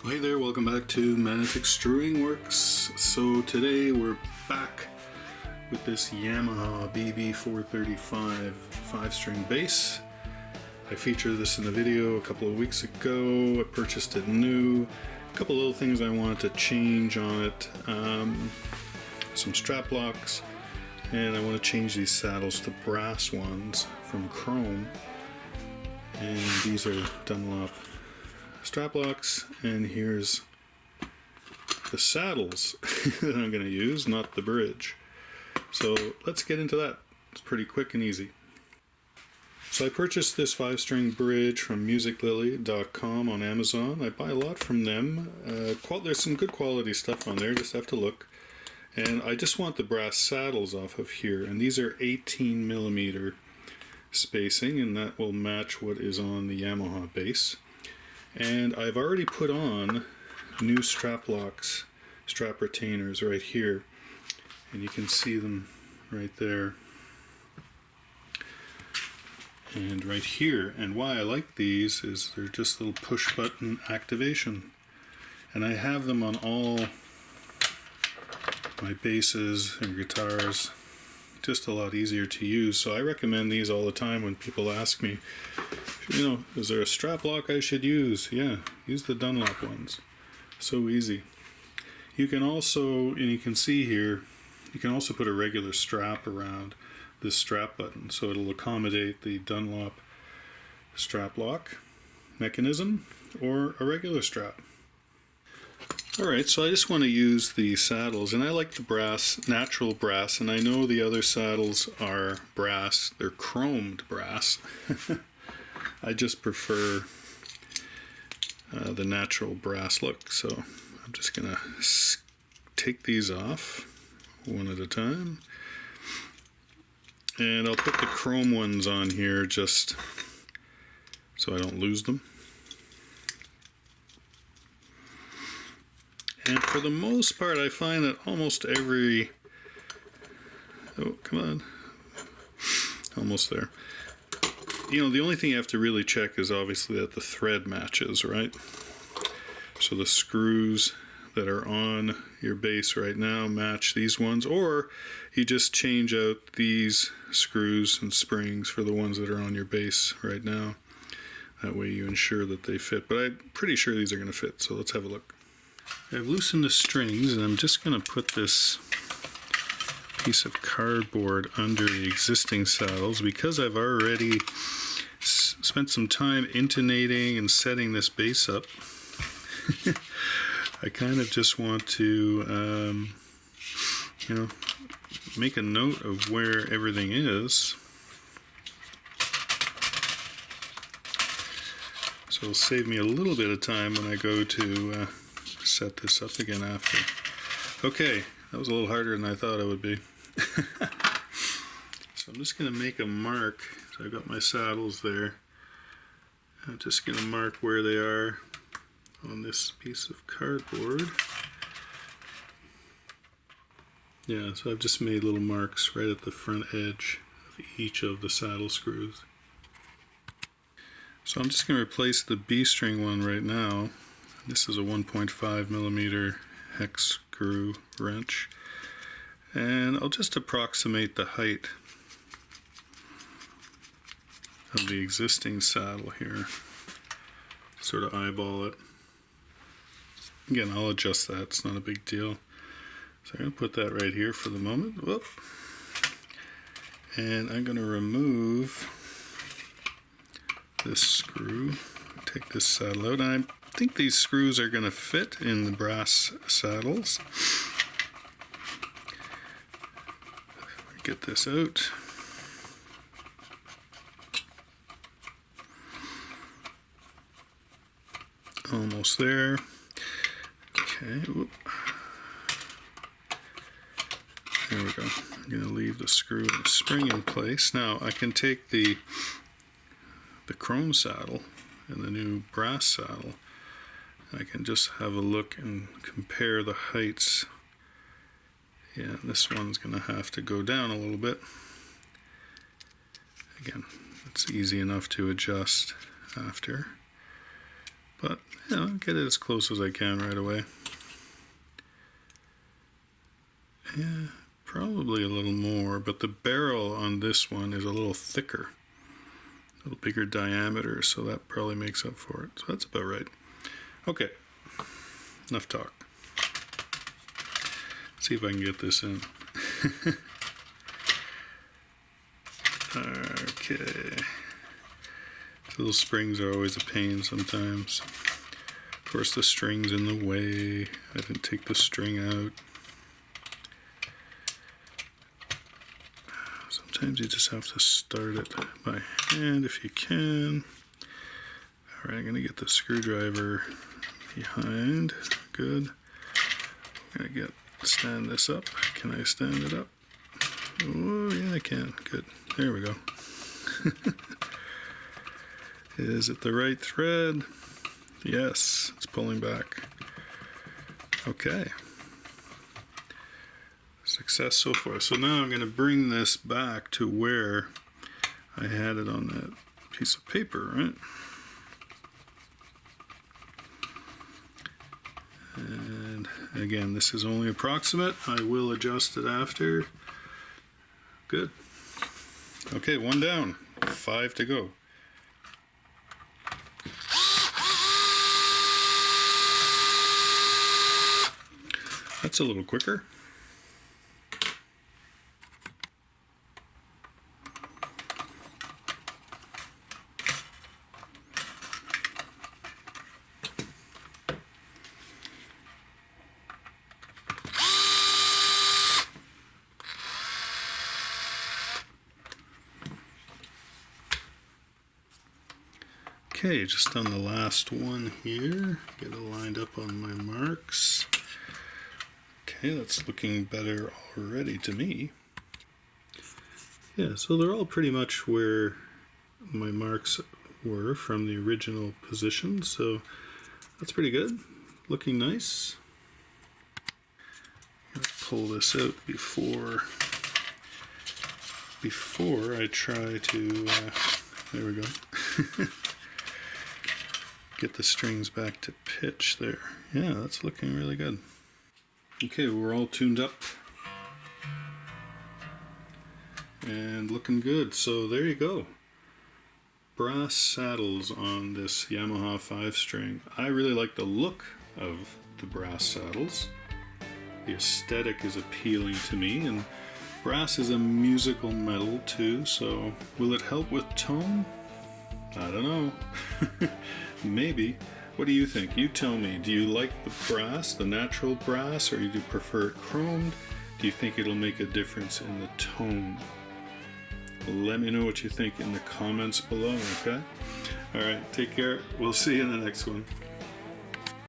Hey there, welcome back to Magnetic Screwing Works. So today we're back with this Yamaha BB435 5-string bass. I featured this in the video a couple of weeks ago. I purchased it new. A couple little things I wanted to change on it. Some strap locks, and I want to change these saddles to brass ones from chrome. And these are Dunlop Strap Locks, and here's the saddles that I'm going to use, not the bridge. So let's get into that. It's pretty quick and easy. So I purchased this 5-string bridge from musiclily.com on Amazon. I buy a lot from them. There's some good quality stuff on there, just have to look. And I just want the brass saddles off of here, and these are 18mm spacing, and that will match what is on the Yamaha bass. And I've already put on new strap locks, strap retainers right here, and you can see them right there and right here. And why I like these is they're just little push button activation, and I have them on all my basses and guitars. Just a lot easier to use, so I recommend these all the time when people ask me, you know, is there a strap lock I should use? Yeah, use the Dunlop ones. So easy. You can also, and you can see here, you can also put a regular strap around this strap button, so it'll accommodate the Dunlop strap lock mechanism or a regular strap. Alright, so I just want to use the saddles, and I like the brass, natural brass, and I know the other saddles are brass, they're chromed brass. I just prefer the natural brass look, so I'm just going to take these off one at a time. And I'll put the chrome ones on here just so I don't lose them. And for the most part, I find that almost every... Oh, come on. Almost there. You know, the only thing you have to really check is obviously that the thread matches, right? So the screws that are on your bass right now match these ones, or you just change out these screws and springs for the ones that are on your bass right now. That way you ensure that they fit, but I'm pretty sure these are going to fit, so let's have a look. I've loosened the strings, and I'm just going to put this piece of cardboard under the existing saddles because I've already spent some time intonating and setting this bass up. I kind of just want to, you know, make a note of where everything is. So it'll save me a little bit of time when I go to set this up again after. Okay, that was a little harder than I thought it would be. So I'm just going to make a mark. So I've got my saddles there. I'm just going to mark where they are on this piece of cardboard. Yeah, so I've just made little marks right at the front edge of each of the saddle screws. So I'm just going to replace the B string one right now. This is a 1.5mm hex screw wrench, and I'll just approximate the height of the existing saddle here, sort of eyeball it. Again, I'll adjust that, it's not a big deal. So I'm going to put that right here for the moment. Whoop. And I'm going to remove this screw, take this saddle out, and I think these screws are going to fit in the brass saddles. Get this out. Almost there. Okay. Whoop. There we go. I'm going to leave the screw and the spring in place. Now I can take the chrome saddle and the new brass saddle. I can just have a look and compare the heights. Yeah, this one's going to have to go down a little bit. Again, it's easy enough to adjust after. but you know, get it as close as I can right away. Yeah, probably a little more, but the barrel on this one is a little thicker, a little bigger diameter, so that probably makes up for it. So that's about right. Okay, enough talk. Let's see if I can get this in. Okay. Little springs are always a pain sometimes. Of course, the string's in the way. I didn't take the string out. Sometimes you just have to start it by hand if you can. Alright, I'm going to get the screwdriver behind. Good. I'm going to stand this up. Can I stand it up? Oh, yeah, I can. Good. There we go. Is it the right thread? Yes, it's pulling back. Okay. Success so far. So now I'm going to bring this back to where I had it on that piece of paper, right? And again, this is only approximate. I will adjust it after. Good. Okay, one down, 5 to go. That's a little quicker. Okay, just on the last one here, get it lined up on my marks. Okay, that's looking better already to me. Yeah, so they're all pretty much where my marks were from the original position, so that's pretty good. Looking nice. I'm gonna pull this out before I try to, there we go. Get the strings back to pitch there. Yeah, that's looking really good. Okay, we're all tuned up and looking good. So there you go. Brass saddles on this Yamaha 5-string. I really like the look of the brass saddles. The aesthetic is appealing to me, and brass is a musical metal too, so will it help with tone? I don't know. Maybe. What do you think? You tell me. Do you like the brass, the natural brass, or do you prefer it chromed? Do you think it'll make a difference in the tone? Let me know what you think in the comments below, okay? Alright, take care. We'll see you in the next one.